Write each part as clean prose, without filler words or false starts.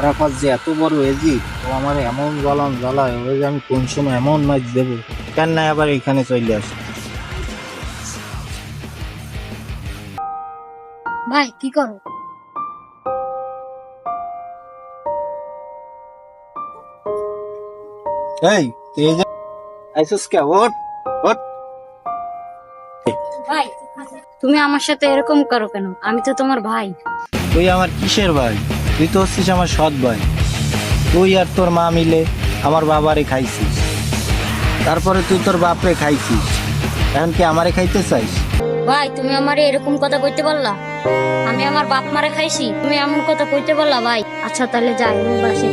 আরাফাত যে এত বড় এজিদ, ও আমার এমন জ্বালান জ্বালায়, ওই যে আমি কোন সময় এমন মাছ দেবো, কেন না আবার এখানে চলে আসে। ভাই কি করো? এই তুই এই যে আইসস কে, ওঠ ওঠ। ভাই তুমি আমার সাথে এরকম করো কেন? আমি তো তোমার ভাই। তুই আমার কিসের ভাই? তুই তো হচ্ছিস আমার সৎ ভাই। তুই আর তোর মা মিলে আমার বাবারে খাইছিস, তারপরে তুই তোর বাপরে খাইছিস, এখন কি আমারে খাইতে চাইস? ভাই তুমি আমারে এরকম কথা কইতে পারলা? আমি আমার বাপ মারে খাইছি, তুমি এমন কথা কইতে পারলা ভাই? আচ্ছা তাহলে যাই বাসে।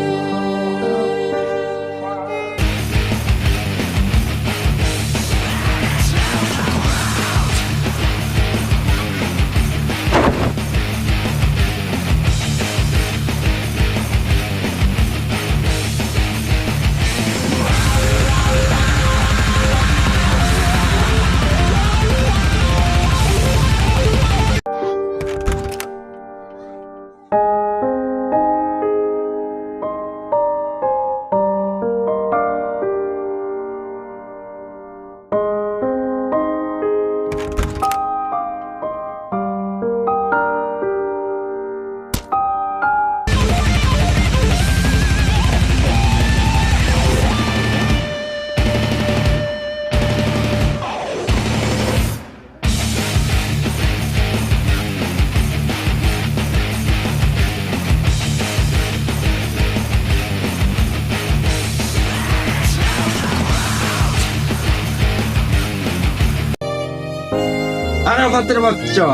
আরাফাতের বাচ্চা,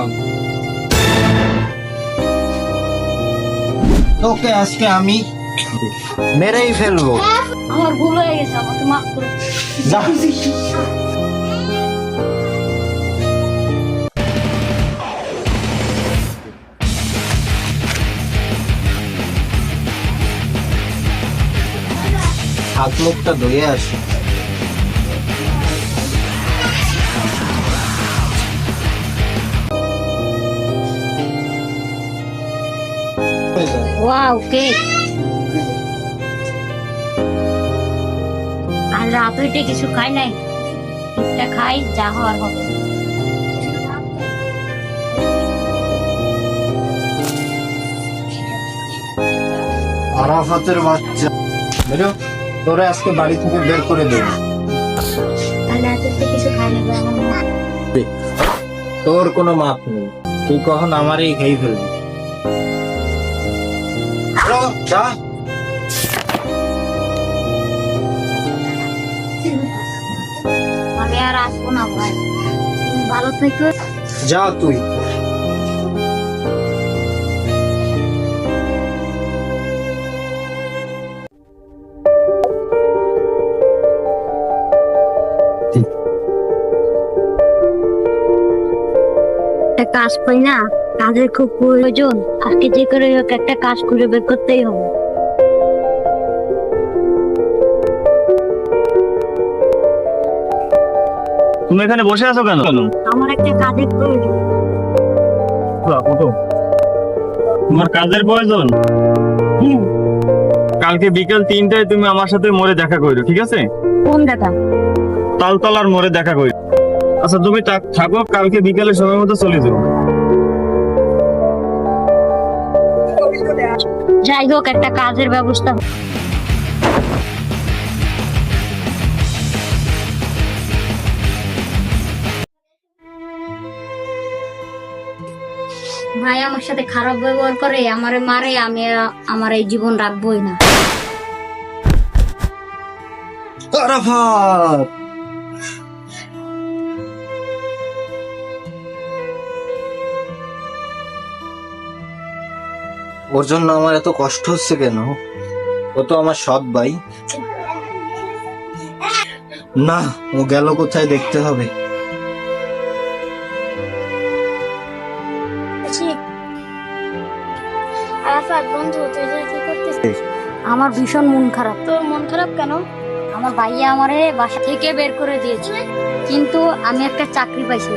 তোকে আজকে আমি মেরেই ফেলবো। আমার ভুল হয়ে গেছে, আমাকে মাফ করে যা। হাত মুখটা ধুয়ে আসি। Wow cake. আর রাত হইতে কিছু খাই নাই, কেকটা খাই, যা হওয়ার হবে। আরাফাতের বাচ্চা, বেরো, তোরে আজকে বাড়ি থেকে বের করে দেবো। তাহলে রাত হইতে কিছু খাই নাই ভাই, আমার মা। তোর কোনো মাপ নেই, তুই কখন আমারই খেয়ে ফেলবি। বেরো, যা। আমি আর আসবো না ভাই, তুমি ভালো থেকো। যা তুই। একটা কাজ পাই না, কাজের খুব প্রয়োজন। আজকে যে করে হোক একটা কাজ খুঁজে বের করতেই হবে। তুমি এখানে বসে আছো কেন? আমার একটা কাজের প্রয়োজন। তোমার কাজের প্রয়োজন? কালকে বিকেল 3টায় তুমি আমার সাথে মোড়ে দেখা করো, ঠিক আছে? কোন দেখা? তালতলার মোড়ে দেখা করো। আচ্ছা তুমি থাকো, কালকে বিকেলে সময় মতো চলে যাও। যাই হোক একটা কাজের ব্যবস্থা। ভাই আমার সাথে খারাপ ব্যবহার করে, আমারে মারে, আমি আমার এই জীবন রাখবোই না। আরাফাত, ওর জন্য আমার এত কষ্ট হচ্ছে কেন? ও তো আমার সৎ ভাই। না, ও গেল কোথায় দেখতে হবে। বন্ধু তুই যে কি করতেছিস? আমার ভীষণ মন খারাপ। তোর মন খারাপ কেন? আমার ভাইয়া আমারে বাসা থেকে বের করে দিয়েছে, কিন্তু আমি একটা চাকরি পাইছি।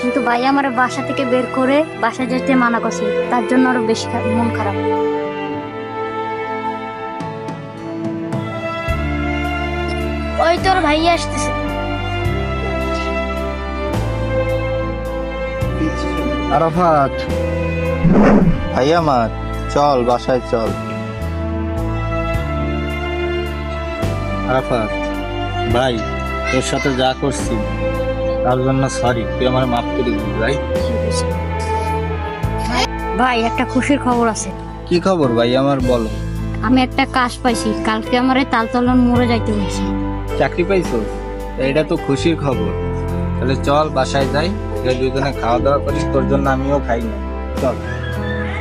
কিন্তু ভাইয়া আমারে বাসা থেকে বের করে বাসা যেতে মানা করছে, তার জন্য আরো বেশি মন খারাপ। ওই তোর ভাইয়া আসতেছে। আরাফাত, ভাই আমার, চল বাসায় চল। আরাফাত ভাই, তোর সাথে যা করছি তার জন্য সরি, তুই আমার মাফ করে দিবি ভাই। ভাই একটা খুশির খবর আছে। কি খবর ভাই আমার, বলো। আমি একটা কাজ পাইছি, কালকে আমার তালতলার মোড়ে যাইতে হয়েছে। চাকরি পাইছো? এটা তো খুশির খবর। তাহলে চল বাসায় যাই, দুজনে খাওয়া দাওয়া করি, তোর জন্য আমিও খাই না, চল।